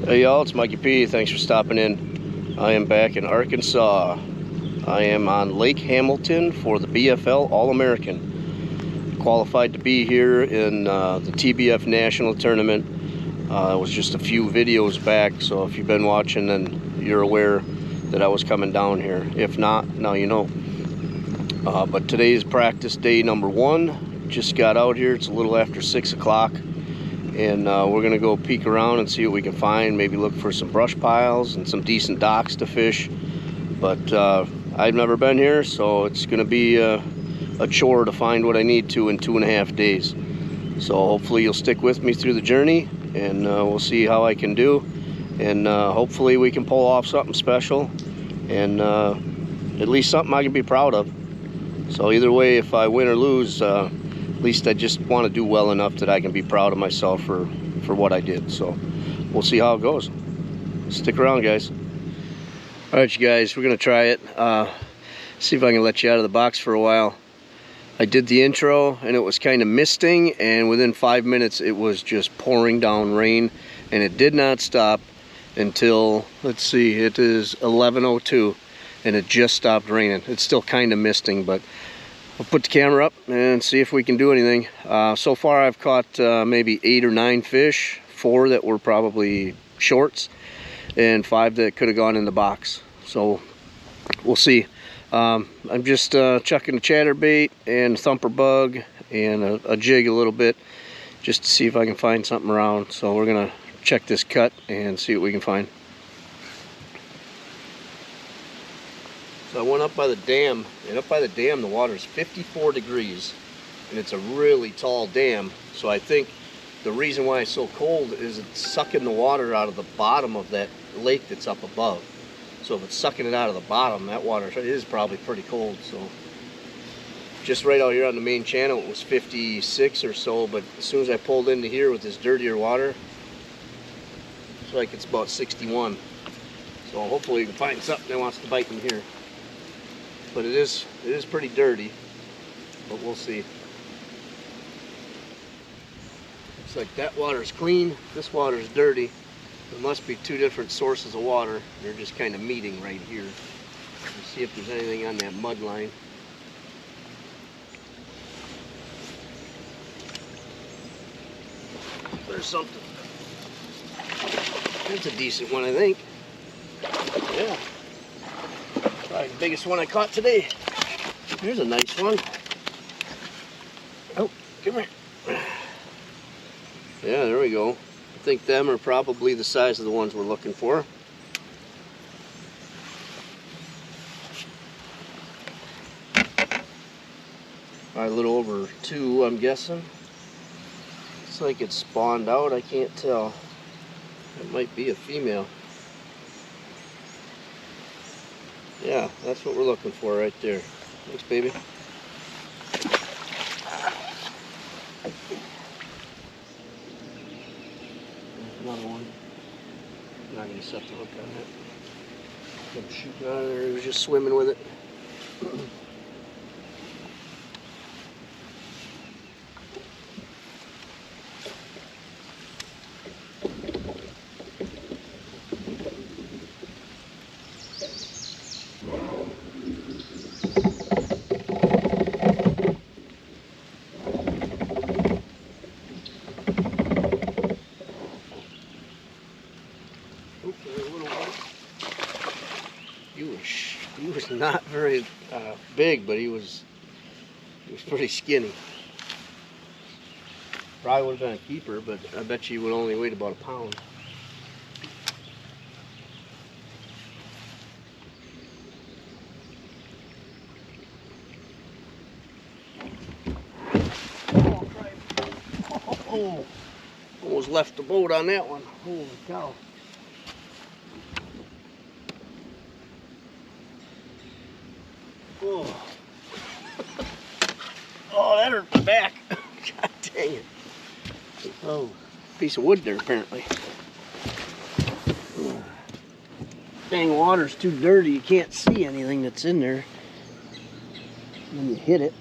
Hey y'all, it's Mikey P. Thanks for stopping in. I am back in Arkansas. I am on Lake Hamilton for the BFL All-American. Qualified to be here in the TBF National Tournament. It was just a few videos back, so if you've been watching, then you're aware that I was coming down here. If not, now you know. But today is practice day number 1. Just got out here. It's a little after 6 o'clock. And we're gonna go peek around and see what we can find, maybe look for some brush piles and some decent docks to fish. But I've never been here, so it's gonna be a chore to find what I need to in 2.5 days. So hopefully you'll stick with me through the journey, and we'll see how I can do, and hopefully we can pull off something special, and at least something I can be proud of. So either way, if I win or lose, at least I just want to do well enough that I can be proud of myself for what I did. So we'll see how it goes. Stick around, guys. All right, you guys, we're gonna try it. See if I can let you out of the box for a while. I did the intro and it was kind of misting, and within 5 minutes it was just pouring down rain, and it did not stop until, let's see, it is 11:02 and it just stopped raining. It's still kind of misting, but I'll put the camera up and see if we can do anything. So far I've caught maybe 8 or 9 fish, 4 that were probably shorts, and 5 that could have gone in the box. So we'll see. I'm just chucking a chatterbait and a thumper bug and a jig a little bit, just to see if I can find something around. So we're gonna check this cut and see what we can find. So I went up by the dam, and up by the dam the water is 54 degrees, and it's a really tall dam. So I think the reason why it's so cold is it's sucking the water out of the bottom of that lake that's up above. So if it's sucking it out of the bottom, that water is probably pretty cold. So just right out here on the main channel it was 56 or so, but as soon as I pulled into here with this dirtier water, it's like it's about 61. So hopefully you can find something that wants to bite in here. But it is pretty dirty, but we'll see. Looks like that water is clean, this water is dirty. There must be 2 different sources of water. They're just kind of meeting right here. Let's see if there's anything on that mud line. There's something. That's a decent one, I think. Yeah. Probably the biggest one I caught today. Here's a nice one. Oh, come here. Yeah, there we go. I think them are probably the size of the ones we're looking for. Probably a little over 2, I'm guessing. Looks like it's spawned out, I can't tell. It might be a female. Yeah, that's what we're looking for right there. Thanks, baby. Another one. I'm not going to set the hook on that. I'm shooting out of there. He was just swimming with it. He was not very big, but he was pretty skinny. Probably would have been a keeper, but I bet you he would only weigh about a pound. Oh, almost left the boat on that one. Holy cow. Oh, oh, that hurt my back. God dang it. Oh, piece of wood there apparently. Dang, water's too dirty. You can't see anything that's in there. When you hit it,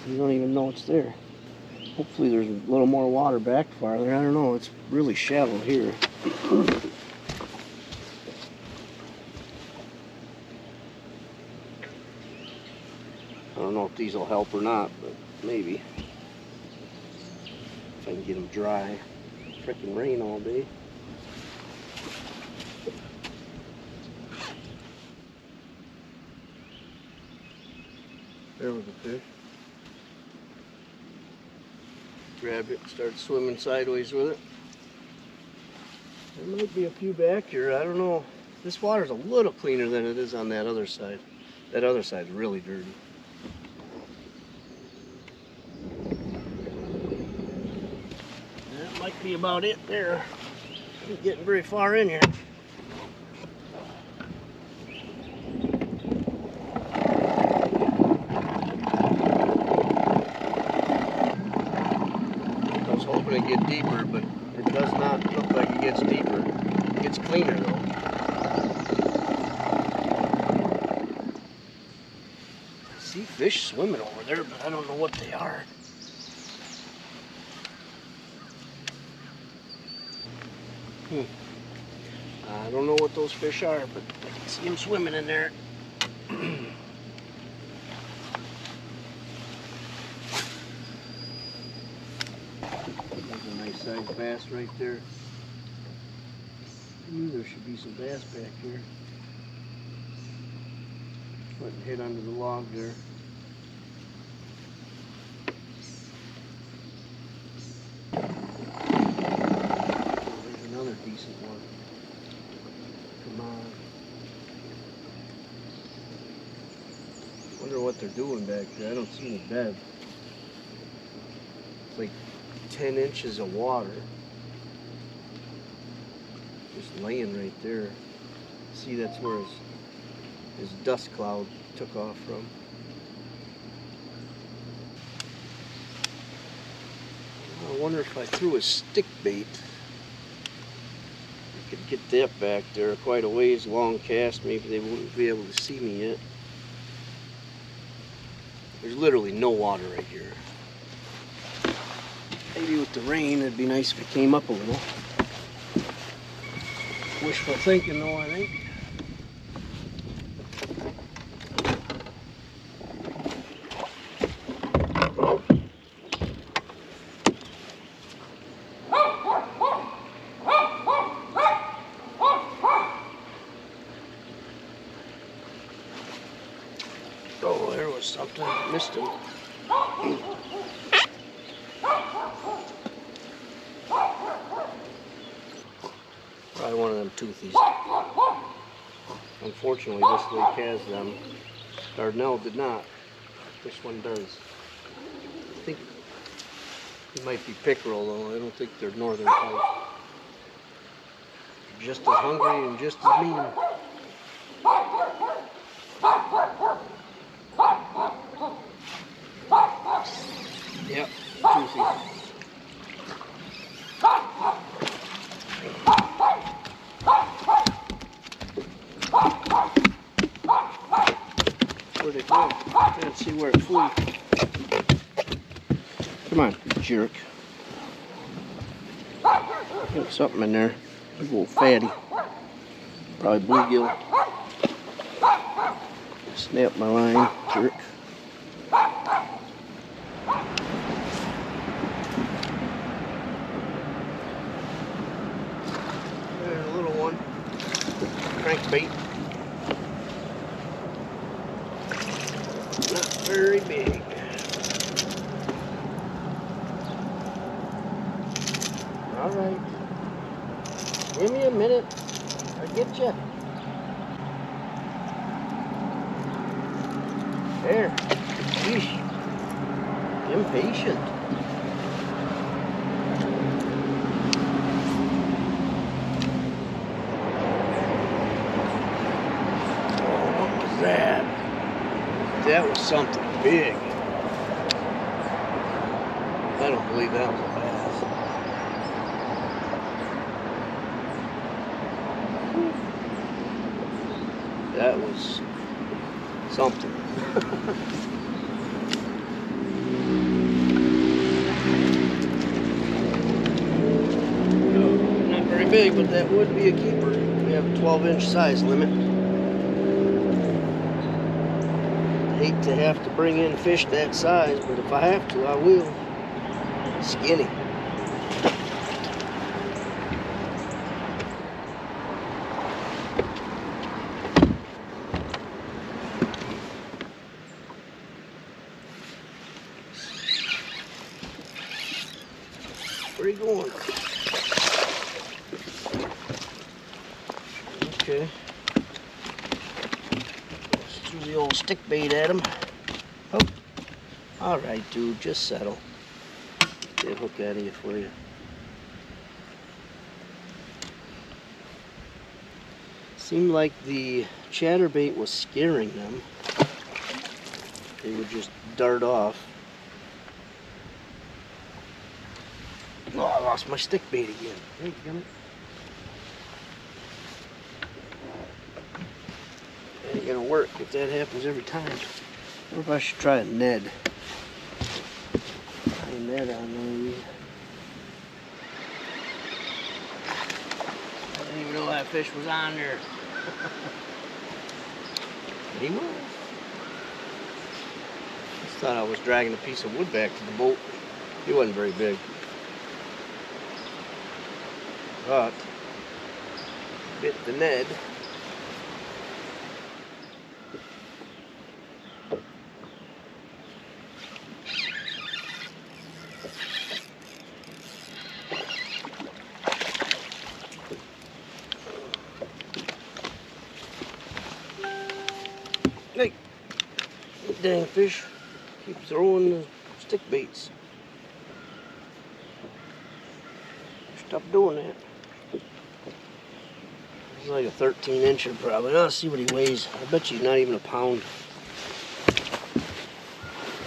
you don't even know it's there. Hopefully there's a little more water back farther. I don't know, it's really shallow here. these will help or not, but maybe. If I can get them dry. Freaking rain all day. There was a fish. Grabbed it, started swimming sideways with it. There might be a few back here, I don't know. This water's a little cleaner than it is on that other side. That other side's really dirty. That might be about it there. I'm not getting very far in here. I was hoping to get deeper, but it does not look like it gets deeper. It gets cleaner though. I see fish swimming over there, but I don't know what they are. I don't know what those fish are, but I can see them swimming in there. There's a nice sized bass right there. I knew there should be some bass back here. Letting hit under the log there. There's another decent one. Come on. Wonder what they're doing back there. I don't see any bed. It's like 10 inches of water. Just laying right there. See, that's where his dust cloud took off from. I wonder if I threw a stick bait, I could get that back there quite a ways, long cast. Maybe they wouldn't be able to see me yet. There's literally no water right here. Maybe with the rain, it'd be nice if it came up a little. Wishful thinking though, I think. Oh, there was something. I missed him. Probably one of them toothies. Unfortunately, this lake has them. Dardanelle did not. This one does. I think it might be pickerel though. I don't think they're northern pike. Just as hungry and just as mean. Yep, toothy. Where'd it go? I can't see where it flew. Come on, jerk. Got something in there. Big old fatty. Probably bluegill. Snap my line, jerk. There's a little one. Crankbait. Not very big. Alright. Give me a minute. I'll get you. There. Sheesh. Impatient. What was that? That was something big. I don't believe that was a bass. That was something. Not very big, but that would be a keeper. We have a 12-inch size limit. Hate to have to bring in fish that size, but if I have to, I will. Skinny. Where are you going? Okay. Let's throw the old stick bait at him. Oh. Alright, dude, just settle. Get a hook out of you for you. Seemed like the chatterbait was scaring them. They would just dart off. Oh, I lost my stick bait again. Hey, damn it. Ain't gonna work if that happens every time. I wonder if I should try a Ned. Try a Ned on these. I didn't even know that fish was on there. But he was. Just thought I was dragging a piece of wood back to the boat. He wasn't very big. But bit the Ned. Hey, dang fish, keep throwing the stick baits. Stop doing that. He's like a 13-incher probably. Let's see what he weighs. I bet you not even a pound.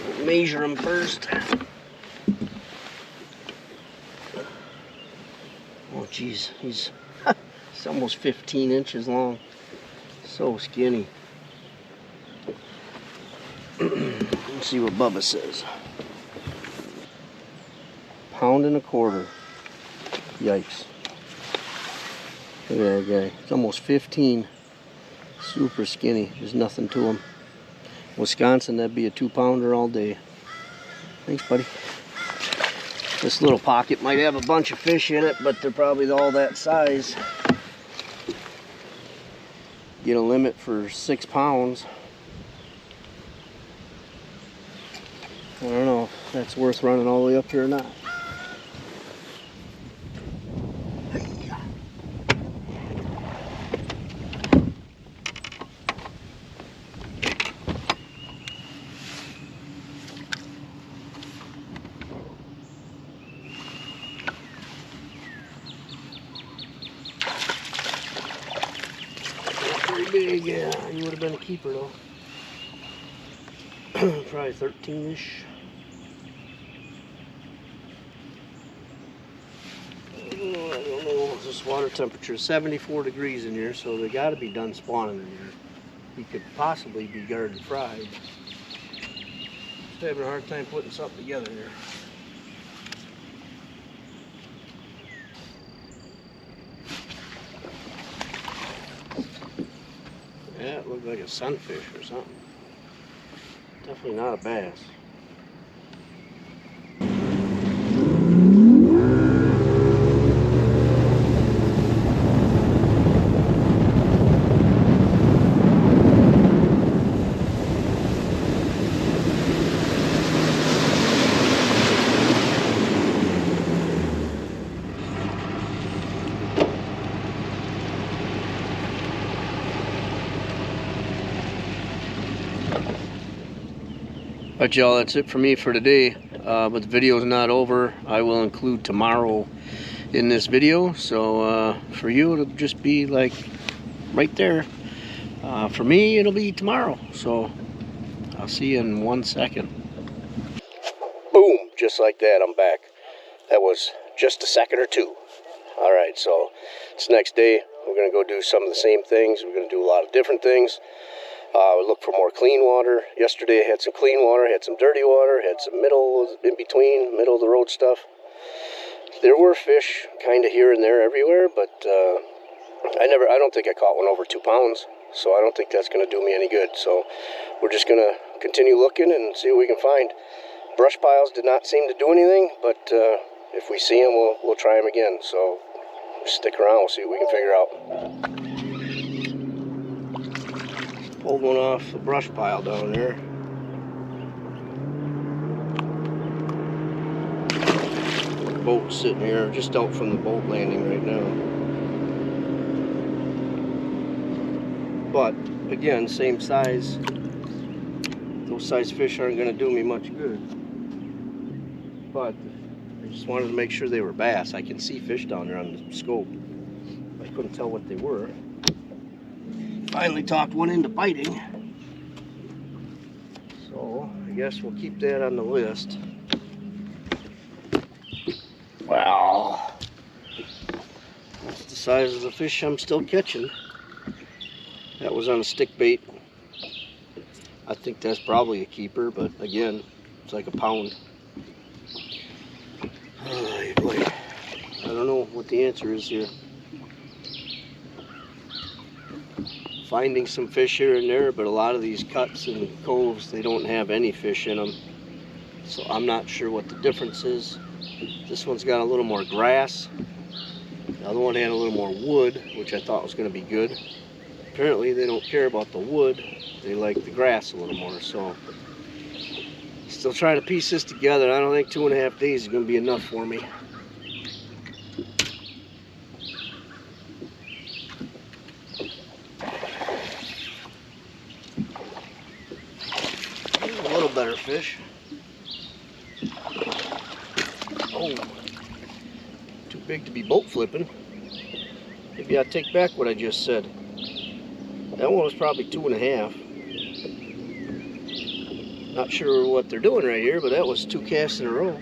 We'll measure him first. Oh geez, he's almost 15 inches long. So skinny. Let's see what Bubba says. Pound and a quarter. Yikes. Look at that guy. It's almost 15. Super skinny. There's nothing to him. Wisconsin, that'd be a 2-pounder all day. Thanks, buddy. This little pocket might have a bunch of fish in it, but they're probably all that size. Get a limit for 6 pounds. I don't know if that's worth running all the way up here or not. Pretty big, yeah. He would have been a keeper though. Probably 13-ish. I don't know. This water temperature is 74 degrees in here, so they got to be done spawning in here. He could possibly be garden fried. Just having a hard time putting something together here. Yeah, it looked like a sunfish or something. Definitely not a bass. Alright y'all, that's it for me for today, but the video is not over. I will include tomorrow in this video, so for you it'll just be like right there. For me it'll be tomorrow, so I'll see you in 1 second. Boom, just like that, I'm back. That was just a second or two. Alright, so it's the next day. We're going to go do some of the same things. We're going to do a lot of different things. We look for more clean water. Yesterday I had some clean water, had some dirty water, had some middle in between, middle of the road stuff. There were fish kind of here and there everywhere, but I don't think I caught one over 2 pounds, so I don't think that's going to do me any good. So we're just going to continue looking and see what we can find. Brush piles did not seem to do anything, but if we see them, we'll try them again. So stick around, we'll see what we can figure out. Pulled one off the brush pile down there. Boat sitting here just out from the boat landing right now. But again, same size. Those size fish aren't going to do me much good. But I just wanted to make sure they were bass. I can see fish down there on the scope. I couldn't tell what they were. Finally talked one into biting. So I guess we'll keep that on the list. Wow. That's the size of the fish I'm still catching. That was on a stick bait. I think that's probably a keeper, but again, it's like a pound. Oh boy. I don't know what the answer is here. Finding some fish here and there, but a lot of these cuts and coves, they don't have any fish in them. So I'm not sure what the difference is. This one's got a little more grass. The other one had a little more wood, which I thought was going to be good. Apparently they don't care about the wood. They like the grass a little more. So still trying to piece this together. I don't think 2.5 days is going to be enough for me. A little better fish. Oh, too big to be boat flipping. Maybe I'll take back what I just said. That one was probably 2.5. Not sure what they're doing right here, but that was 2 casts in a row.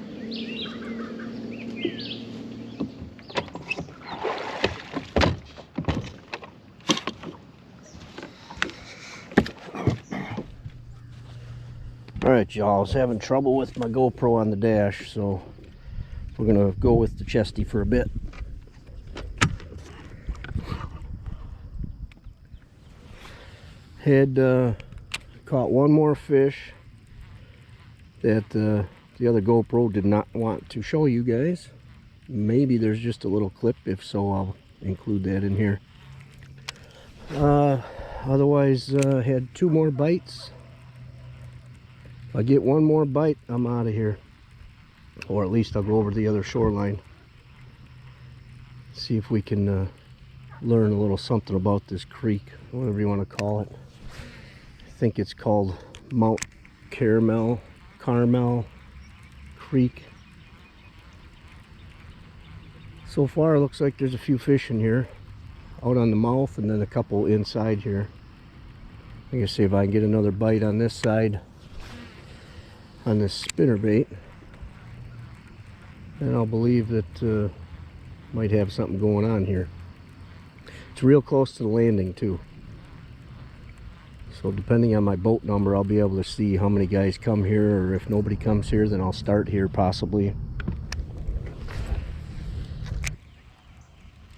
Alright y'all, I was having trouble with my GoPro on the dash, so we're gonna go with the chesty for a bit. Had caught one more fish that the other GoPro did not want to show you guys. Maybe there's just a little clip. If so, I'll include that in here. Otherwise, had 2 more bites. If I get one more bite, I'm out of here. Or at least I'll go over to the other shoreline. See if we can learn a little something about this creek, whatever you want to call it. I think it's called Mount Carmel Creek. So far it looks like there's a few fish in here out on the mouth and then a couple inside here. I guess see if I can get another bite on this side on this spinnerbait, and I'll believe that might have something going on here. It's real close to the landing too, so depending on my boat number I'll be able to see how many guys come here, or if nobody comes here then I'll start here possibly.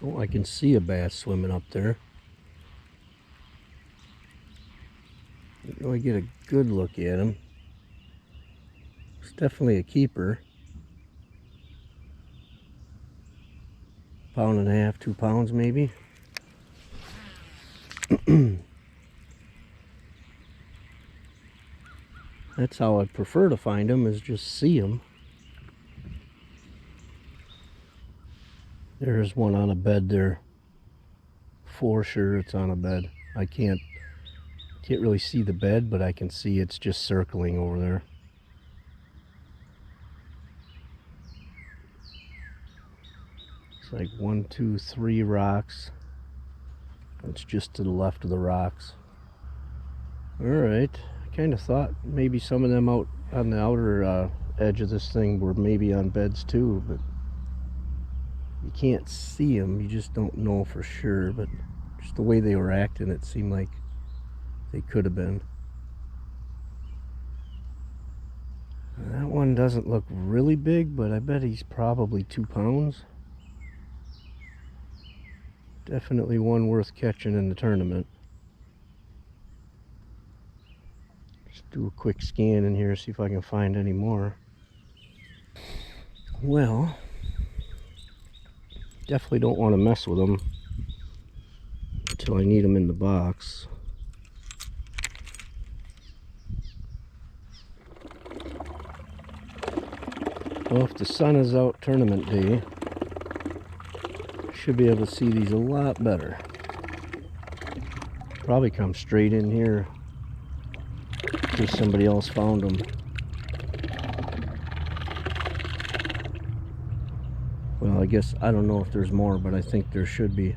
Oh, I can see a bass swimming up there. Can't really get a good look at him. It's definitely a keeper. 1.5 pounds, 2 pounds maybe. That's how I'd prefer to find them, is just see them. There's one on a bed there. For sure it's on a bed. I can't really see the bed, but I can see it's just circling over there. It's like 1, 2, 3 rocks. It's just to the left of the rocks. Alright, I kind of thought maybe some of them out on the outer edge of this thing were maybe on beds too, but you can't see them, you just don't know for sure. But just the way they were acting, it seemed like they could have been. That one doesn't look really big, but I bet he's probably 2 pounds. Definitely one worth catching in the tournament. Do a quick scan in here, see if I can find any more. Well, definitely don't want to mess with them until I need them in the box. Well, if the sun is out tournament day, I should be able to see these a lot better. Probably come straight in here in case somebody else found them. Well, I guess I don't know if there's more, but I think there should be.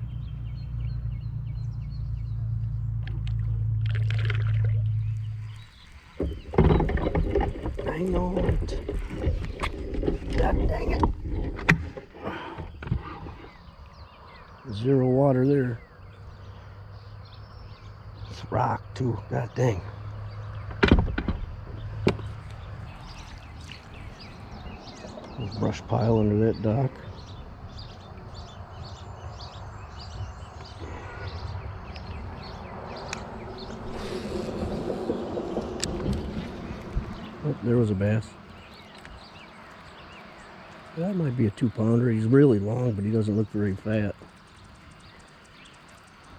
I know it. God dang it. Zero water there. It's rock too. God dang. There's a brush pile under that dock. Oh, there was a bass. That might be a 2-pounder. He's really long, but he doesn't look very fat.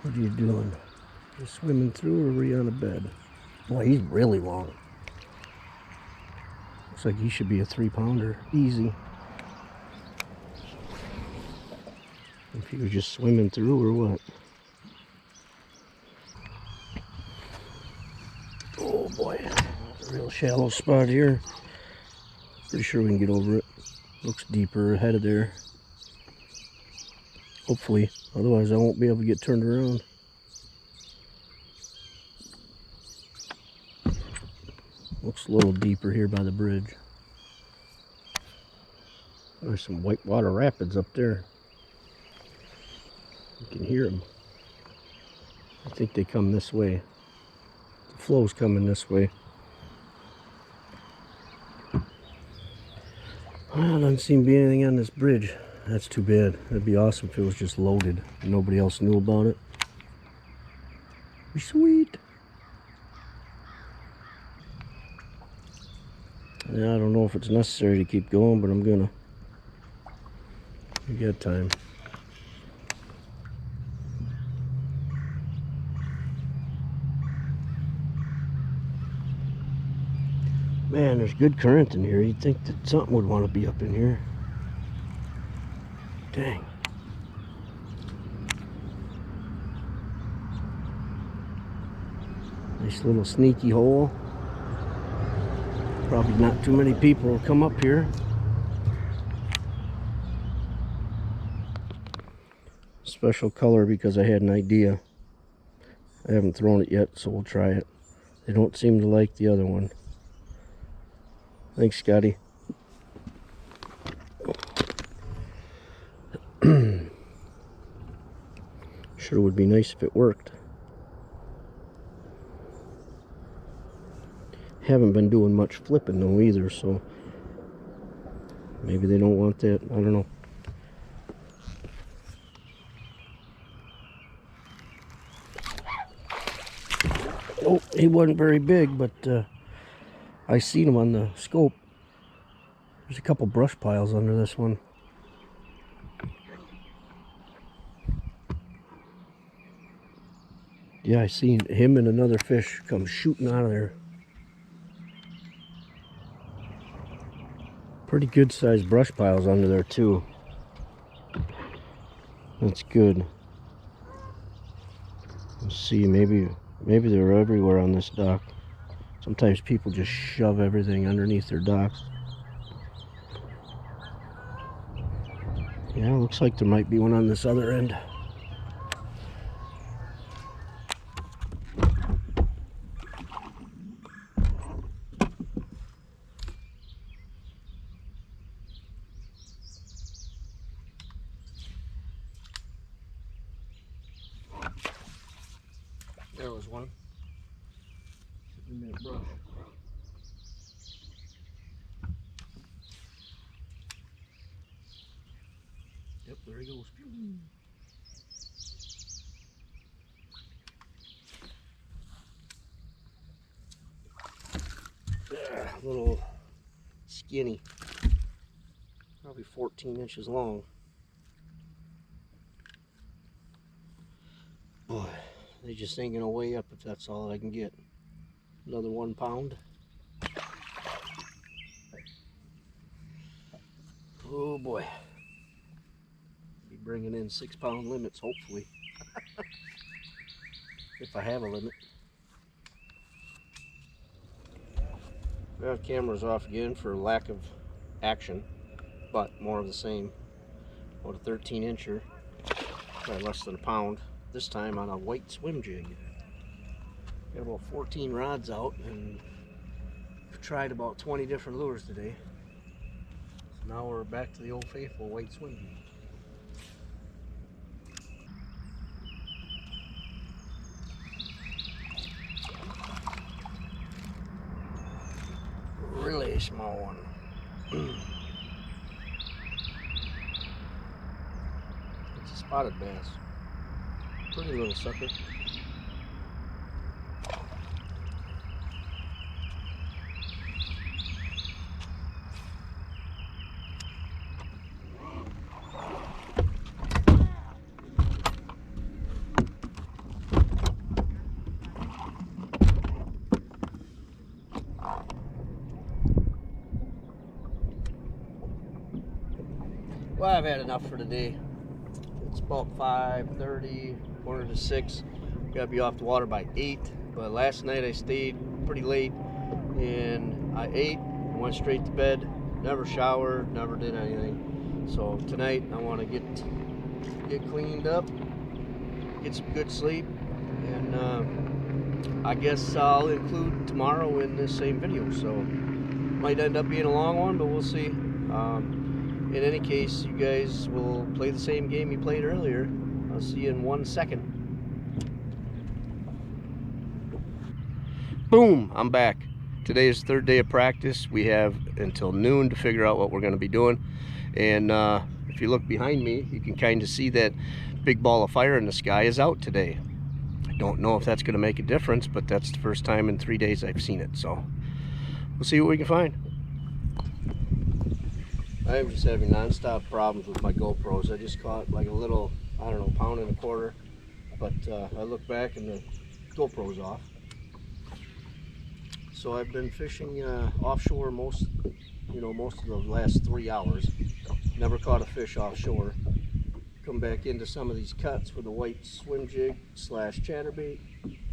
What are you doing? You swimming through, or were you on a bed? Boy, he's really long. Looks like he should be a 3-pounder. Easy. If he was just swimming through or what. Oh boy, a real shallow spot here. Pretty sure we can get over it. Looks deeper ahead of there. Hopefully, otherwise I won't be able to get turned around. Looks a little deeper here by the bridge. There's some whitewater rapids up there. You can hear them. I think they come this way. The flow's coming this way. Well, doesn't seem to be anything on this bridge. That's too bad. That'd be awesome if it was just loaded and nobody else knew about it. Be sweet. Yeah, I don't know if it's necessary to keep going, but I'm gonna. We got time. Man, there's good current in here. You'd think that something would want to be up in here. Dang. Nice little sneaky hole. Probably not too many people will come up here. Special color because I had an idea. I haven't thrown it yet, so we'll try it. They don't seem to like the other one. Thanks, Scotty. Sure would be nice if it worked. Haven't been doing much flipping though either, so maybe they don't want that. I don't know. Oh, he wasn't very big, but I seen him on the scope. There's a couple brush piles under this one. Yeah, I seen him and another fish come shooting out of there. Pretty good sized brush piles under there too. That's good. Let's see, maybe they're everywhere on this dock. Sometimes people just shove everything underneath their docks. Yeah, looks like there might be one on this other end. There was one. Brush. Yep, there he goes. little skinny, probably 14 inches long. Boy, they just ain't gonna weigh up if that's all I can get. Another 1 pound. Oh boy. Be bringing in 6 pound limits, hopefully. If I have a limit. Well, camera's off again for lack of action, but more of the same. About a 13 incher, probably less than a pound. This time on a white swim jig. Got about 14 rods out and I've tried about 20 different lures today. So now we're back to the old faithful white swim jig. Really small one. It's a spotted bass. Pretty little sucker. Well, I've had enough for today. It's about 5:30, 5:45. Gotta be off the water by 8. But last night I stayed pretty late and I ate and went straight to bed. Never showered, never did anything. So tonight I want to get cleaned up, get some good sleep, and I guess I'll include tomorrow in this same video. So might end up being a long one, but we'll see. In any case, you guys will play the same game you played earlier. I'll see you in 1 second. Boom, I'm back. Today is the 3rd day of practice. We have until noon to figure out what we're going to be doing. And if you look behind me, you can kind of see that big ball of fire in the sky is out today. I don't know if that's going to make a difference, but that's the first time in 3 days I've seen it. So we'll see what we can find. I am just having non-stop problems with my GoPros. I just caught like a little, I don't know, 1.25 pounds, but I look back and the GoPro's off. So I've been fishing offshore most of the last 3 hours. Never caught a fish offshore. Come back into some of these cuts with a white swim jig / chatterbait,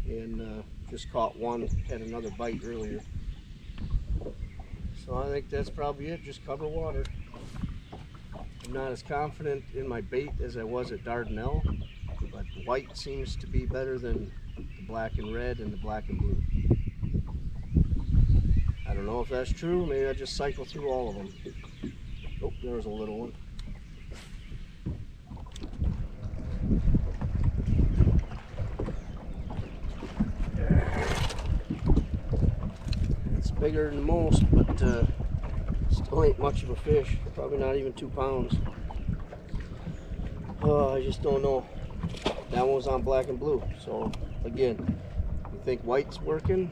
and just caught one. Had another bite earlier. So I think that's probably it. Just cover water. I'm not as confident in my bait as I was at Dardanelle, but white seems to be better than the black and red and the black and blue. I don't know if that's true. Maybe I just cycle through all of them. Oh, there's a little one. It's bigger than most, but still ain't much of a fish. Probably not even 2 pounds. Oh, I just don't know. That one was on black and blue. So again, you think white's working?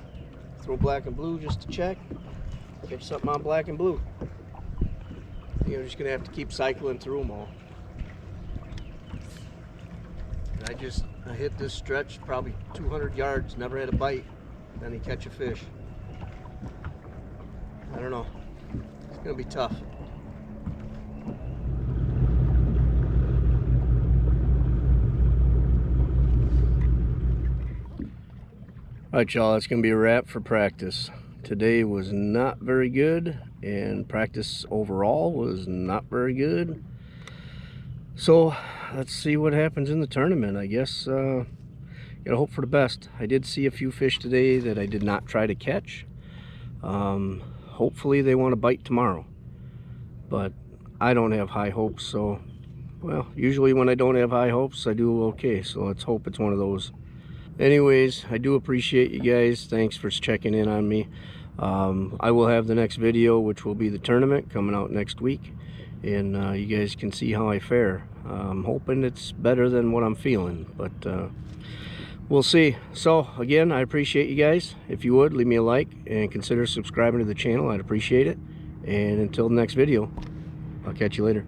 Throw black and blue just to check. Catch something on black and blue. You're just gonna have to keep cycling through them all. And I hit this stretch probably 200 yards, never had a bite. Then you catch a fish. I don't know. It's gonna be tough. Alright y'all, that's going to be a wrap for practice. Today was not very good, and practice overall was not very good. So, let's see what happens in the tournament. I guess, gotta hope for the best. I did see a few fish today that I did not try to catch. Hopefully they want to bite tomorrow. But I don't have high hopes, so, well, usually when I don't have high hopes, I do okay. So let's hope it's one of those. Anyways, I do appreciate you guys. Thanks for checking in on me. I will have the next video, which will be the tournament, coming out next week, and you guys can see how I fare. I'm hoping it's better than what I'm feeling, but we'll see. So again, I appreciate you guys. If you would, leave me a like and consider subscribing to the channel. I'd appreciate it. And until the next video, I'll catch you later.